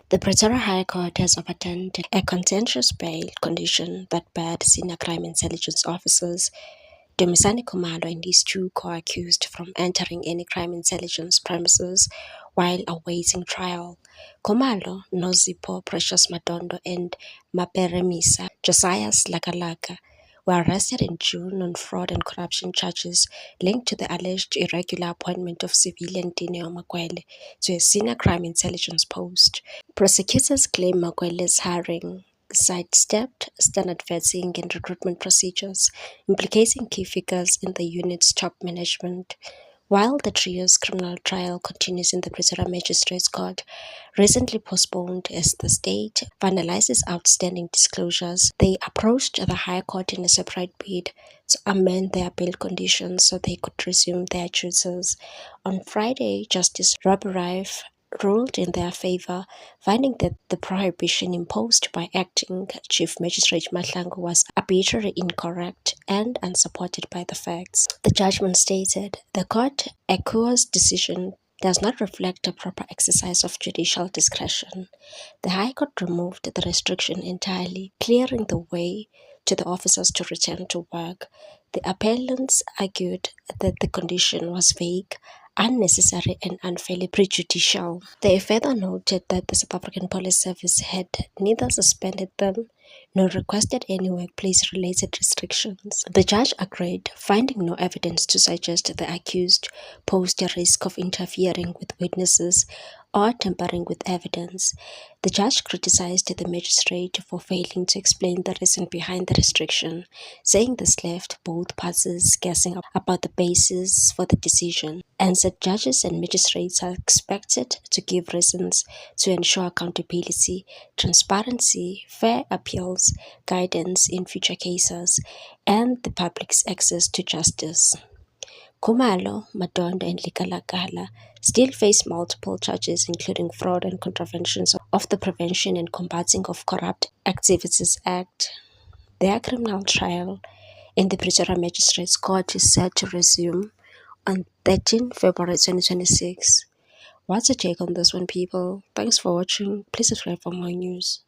The Pretoria High Court has overturned a contentious bail condition that barred senior crime intelligence officers Dumisani Khumalo and his two co-accused from entering any crime intelligence premises while awaiting trial. Khumalo, Nozipho Precious Madondo, and Maperemisa Josias Lakalaka were arrested in June on fraud and corruption charges linked to the alleged irregular appointment of civilian Dineo Makwele to a senior crime intelligence post. Prosecutors claim Makwele's hiring sidestepped standard vetting and recruitment procedures, implicating key figures in the unit's top management. While the trio's criminal trial continues in the Pretoria Magistrates Court, recently postponed as the state finalizes outstanding disclosures, they approached the High Court in a separate bid to amend their bail conditions so they could resume their duties. On Friday, Justice Robbie Rife ruled in their favor, finding that the prohibition imposed by acting Chief Magistrate Mahlangu was arbitrarily incorrect and unsupported by the facts. The judgment stated, the court echoes decision does not reflect a proper exercise of judicial discretion. The High Court removed the restriction entirely, clearing the way to the officers to return to work. The appellants argued that the condition was vague, unnecessary and unfairly prejudicial. They further noted that the South African Police Service had neither suspended them nor requested any workplace-related restrictions. The judge agreed, finding no evidence to suggest the accused posed a risk of interfering with witnesses or tampering with evidence. The judge criticized the magistrate for failing to explain the reason behind the restriction, saying this left both parties guessing about the basis for the decision, and said judges and magistrates are expected to give reasons to ensure accountability, transparency, fair appeals, guidance in future cases, and the public's access to justice. Khumalo, Madondo, and Likalakala still face multiple charges including fraud and contraventions of the Prevention and Combating of Corrupt Activities Act. Their criminal trial in the Pretoria Magistrates Court is set to resume on 13 February 2026. What's your take on this one, people? Thanks for watching. Please subscribe for more news.